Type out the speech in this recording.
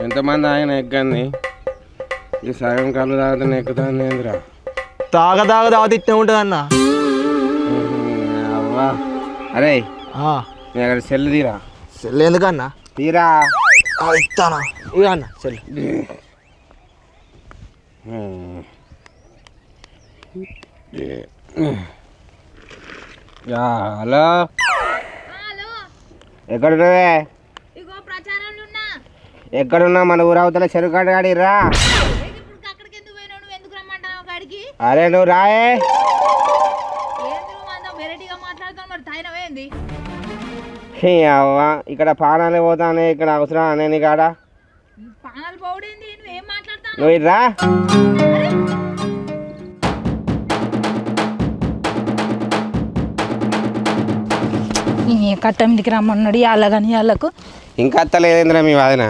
ఎంతమంది ఆయన ఎక్కంది ఈ సగం కళ్ళు తాగుతాను ఎక్కుతాను ఏంద్రా తాగ ఇట్టే ఉంటుంది అన్న. అవ్వా అరే నేను అక్కడ సెల్ తీరా. సెల్ ఎందుకన్నా? తీరా ఇస్తానా ఇక అన్న సెల్. హలో ఎక్కడున్నావే? ఎక్కడున్నా? మన ఊరు అవతల చెరువు కాడ కాడిరా. అరే నువ్వు రాయే. అవ్వ ఇక్కడ పానాలు పోతానే ఇక్కడ అవసరం అనే కాడ నువ్వు ఇట్రా. కట్ట మీదకి రమ్మన్నాడు వాళ్ళ కానీ వాళ్ళకు ఇంకా అత్తలేదేంద్రా మీ వాదన?